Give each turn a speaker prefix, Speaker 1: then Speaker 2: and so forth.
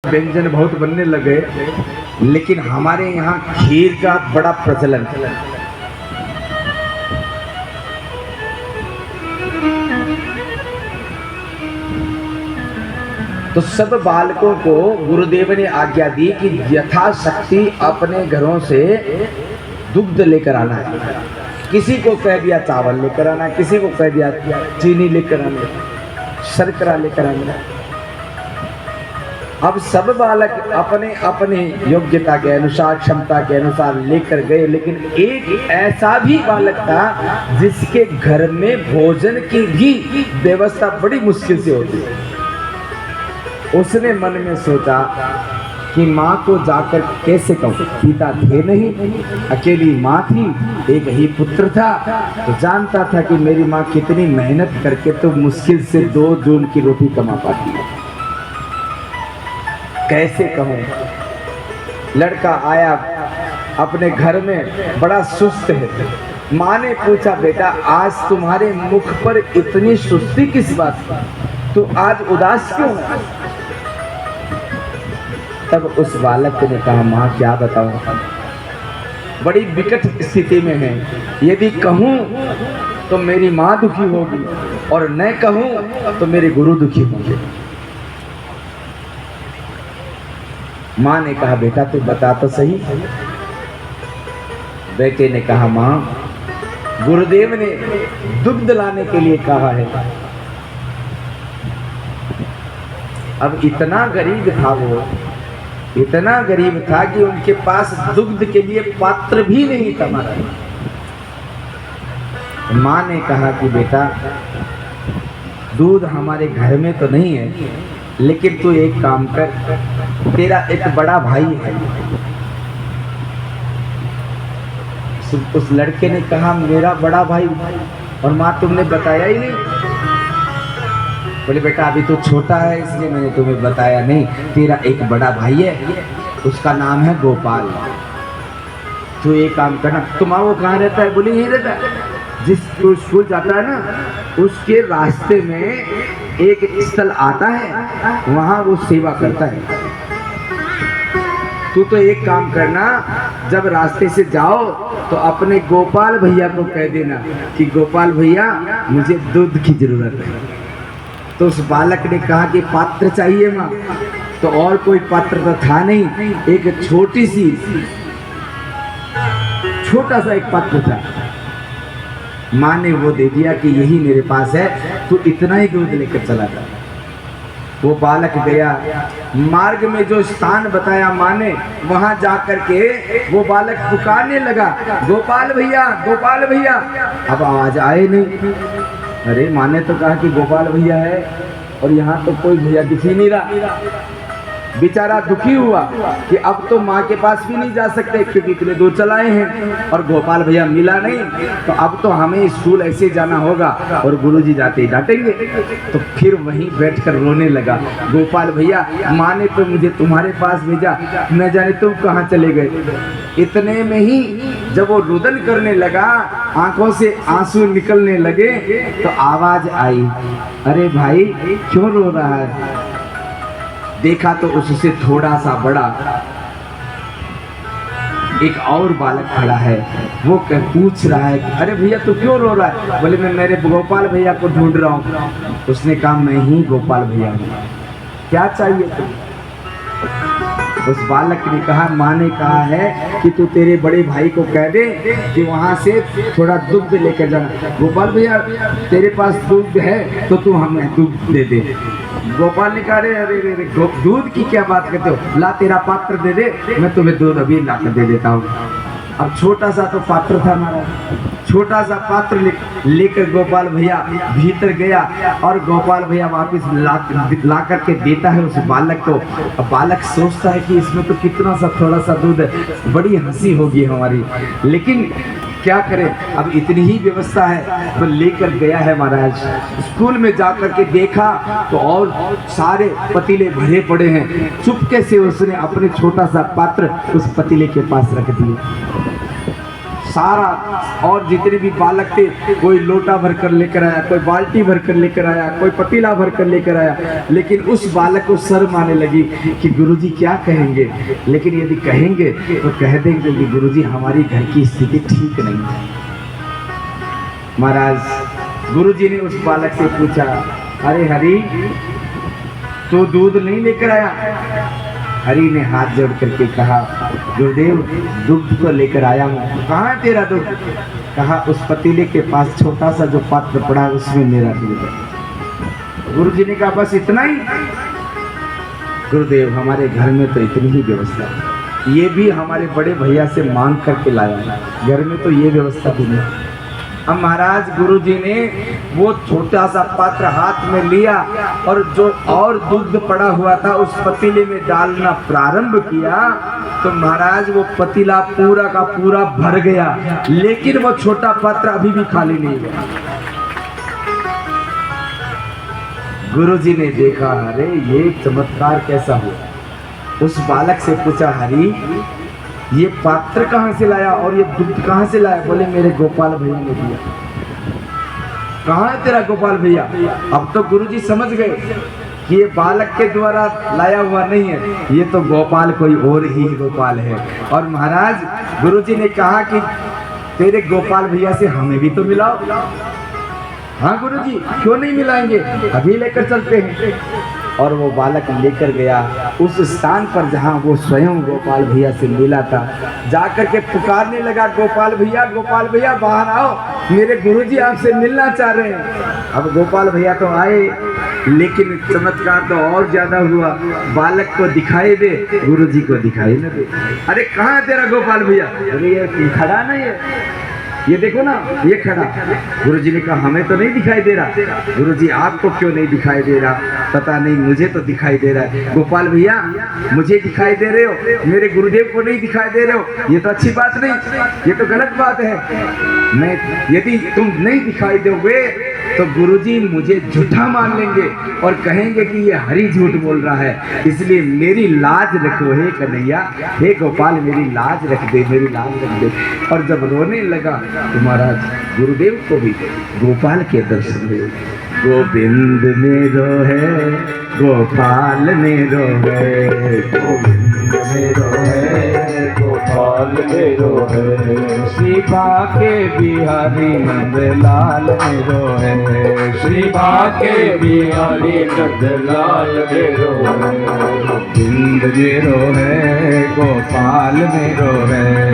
Speaker 1: व्यंजन बहुत बनने लगे, लेकिन हमारे यहाँ खीर का बड़ा प्रचलन है। तो सब बालकों को गुरुदेव ने आज्ञा दी कि यथाशक्ति अपने घरों से दुग्ध लेकर आना है। किसी को कह दिया चावल लेकर आना, किसी को कह दिया चीनी लेकर आना, शर्करा लेकर आना। अब सब बालक अपने अपने योग्यता के अनुसार, क्षमता के अनुसार लेकर गए, लेकिन एक ऐसा भी बालक था जिसके घर में भोजन की भी व्यवस्था बड़ी मुश्किल से होती है। उसने मन में सोचा कि माँ को जाकर कैसे कहूँ, पिता थे नहीं, अकेली माँ थी, एक ही पुत्र था, तो जानता था कि मेरी माँ कितनी मेहनत करके तो मुश्किल से 2 जून की रोटी कमा पाती है। कैसे कहूँ। लड़का आया अपने घर में, बड़ा सुस्त है। माँ ने पूछा, बेटा आज तुम्हारे मुख पर इतनी सुस्ती किस बात की, तू आज उदास क्यों है? तब उस बालक ने कहा, माँ क्या बताऊं, बड़ी विकट स्थिति में है। यदि कहूं तो मेरी माँ दुखी होगी और न कहूं तो मेरे गुरु दुखी होंगे। माँ ने कहा, बेटा तू बता तो सही। बेटे ने कहा, माँ गुरुदेव ने दुग्ध लाने के लिए कहा है। अब इतना गरीब था वो, इतना गरीब था कि उनके पास दुग्ध के लिए पात्र भी नहीं था। माँ ने कहा कि बेटा दूध हमारे घर में तो नहीं है, लेकिन तू एक काम कर, तेरा एक बड़ा भाई है। उस लड़के ने कहा, मेरा बड़ा भाई, और माँ तुमने बताया ही नहीं। बोले, बेटा अभी तो छोटा है इसलिए मैंने तुम्हें बताया नहीं। तेरा एक बड़ा भाई है, उसका नाम है गोपाल। तो एक काम करना, तुम्हारा वो कहाँ रहता है? बोले यहीं रहता है। जिस स्कूल जाता है ना, उसके रास्ते में एक स्थल आता है, वहाँ वो सेवा करता है। तू तो एक काम करना, जब रास्ते से जाओ तो अपने गोपाल भैया को कह देना कि गोपाल भैया मुझे दूध की जरूरत है। तो उस बालक ने कहा कि पात्र चाहिए माँ? तो और कोई पात्र तो था नहीं, एक छोटा सा एक पात्र था। माँ ने वो दे दिया कि यही मेरे पास है, तू इतना ही दूध लेकर चला जा। वो बालक गया, मार्ग में जो स्थान बताया माँ ने, वहां जाकर के वो बालक पुकारने लगा, गोपाल भैया, गोपाल भैया। अब आवाज आए नहीं। अरे माँ ने तो कहा कि गोपाल भैया है, और यहाँ तो कोई भैया दिख ही नहीं रहा। बेचारा दुखी हुआ कि अब तो माँ के पास भी नहीं जा सकते, क्योंकि इतने दूर चलाए हैं और गोपाल भैया मिला नहीं, तो अब तो हमें स्कूल ऐसे जाना होगा और गुरुजी जाते ही डांटेंगे। तो फिर वहीं बैठकर रोने लगा, गोपाल भैया माँ ने तो मुझे तुम्हारे पास भेजा, न जाने तुम कहाँ चले गए। इतने में ही जब वो रुदन करने लगा, आंखों से आंसू निकलने लगे, तो आवाज आई, अरे भाई क्यों रो रहा है? देखा तो उससे थोड़ा सा बड़ा एक और बालक खड़ा है। वो पूछ रहा है, अरे भैया तू क्यों रो रहा है? बोले, मैं मेरे गोपाल भैया को ढूंढ रहा हूँ। उसने कहा, मैं ही गोपाल भैया हूँ, क्या चाहिए तुम? उस बालक ने कहा, माँ ने कहा है कि तू तेरे बड़े भाई को कह दे कि वहाँ से थोड़ा दुग्ध लेकर जाना। गोपाल भैया तेरे पास दूध है तो तू हमें दूध दे दे। गोपाल ने कहा, अरे दूध की क्या बात करते हो, ला तेरा पात्र दे दे, मैं तुम्हें दूध अभी ला कर दे देता हूँ। अब छोटा सा तो पात्र था हमारा, छोटा सा पात्र लेकर गोपाल भैया भीतर गया, और गोपाल भैया वापस ला करके देता है उस बालक को। अब बालक सोचता है कि इसमें तो कितना सा थोड़ा सा दूध है, बड़ी हंसी होगी हमारी, लेकिन क्या करें, अब इतनी ही व्यवस्था है। तो लेकर गया है महाराज। स्कूल में जाकर के देखा तो और सारे पतीले भरे पड़े हैं। चुपके से उसने अपने छोटा सा पात्र उस पतीले के पास रख दिया। सारा और जितने भी बालक थे, कोई लोटा भर कर लेकर आया, कोई बाल्टी भर कर लेकर आया, कोई पतीला भर कर लेकर आया। लेकिन उस बालक को शर्म आने लगी कि गुरुजी क्या कहेंगे, लेकिन यदि कहेंगे तो कह देंगे कि गुरुजी हमारी घर की स्थिति ठीक नहीं है। महाराज गुरुजी ने उस बालक से पूछा, अरे हरि तो दूध नहीं लेकर आया? हरि ने हाथ जोड़ करके कहा, गुरुदेव दूध तो लेकर आया हूँ। कहाँ है तेरा दूध? कहा उस पतीले के पास छोटा सा जो पात्र पड़ा है उसमें मेरा दूध है। गुरुजी ने कहा बस इतना ही? गुरुदेव हमारे घर में तो इतनी ही व्यवस्था है, ये भी हमारे बड़े भैया से मांग करके लाया है, घर में तो ये व्यवस्था भी नहीं। अब महाराज गुरुजी ने वो छोटा सा पात्र हाथ में लिया और जो और दूध पड़ा हुआ था उस पतीले में डालना प्रारंभ किया तो महाराज वो पतीला पूरा का पूरा भर गया, लेकिन वो छोटा पात्र अभी भी खाली नहीं गया। गुरुजी ने देखा, अरे ये चमत्कार कैसा हुआ। उस बालक से पूछा, हरि ये पात्र कहाँ से लाया और ये दूध कहाँ से लाया? बोले मेरे गोपाल भैया ने दिया। कहाँ है तेरा गोपाल भैया? अब तो गुरुजी समझ गए कि ये बालक के द्वारा लाया हुआ नहीं है, ये तो गोपाल कोई और ही गोपाल है। और महाराज गुरुजी ने कहा कि तेरे गोपाल भैया से हमें भी तो मिलाओ। हाँ गुरुजी क्यों नहीं मिलाएंगे, अभी लेकर चलते हैं। और वो बालक लेकर गया उस स्थान पर जहाँ वो स्वयं गोपाल भैया से मिला था। जाकर के पुकारने लगा, गोपाल भैया बाहर आओ, मेरे गुरुजी आपसे मिलना चाह रहे हैं। अब गोपाल भैया तो आए, लेकिन चमत्कार तो और ज्यादा हुआ। बालक को दिखाई दे, गुरुजी को दिखाई न दे। अरे कहाँ है तेरा गोपाल भैया? अरे ये खड़ा नहीं है, ये देखो ना ये खड़ा। गुरुजी ने कहा हमें तो नहीं दिखाई दे रहा। गुरुजी आपको क्यों नहीं दिखाई दे रहा? पता नहीं, मुझे तो दिखाई दे रहा है। गोपाल भैया मुझे दिखाई दे रहे हो, मेरे गुरुदेव को नहीं दिखाई दे रहे हो, ये तो अच्छी बात नहीं, ये तो गलत बात है। मैं यदि तुम नहीं दिखाई दोगे तो गुरुजी मुझे झूठा मान लेंगे और कहेंगे कि ये हरि झूठ बोल रहा है। इसलिए मेरी लाज रखो हे कन्हैया, हे गोपाल मेरी लाज रख दे, मेरी लाज रख दे। और जब रोने लगा तो महाराज गुरुदेव को भी गोपाल के दर्शन हुए। गोविंद मेरो है गोपाल मेरो है, गोविंद मेरो है गोपाल मेरो है, श्री बाके बिहारी नंदलाल मेरो है, श्री बाके बिहारी नंदलाल मेरो है, गोविंद मेरो है गोपाल मेरो है।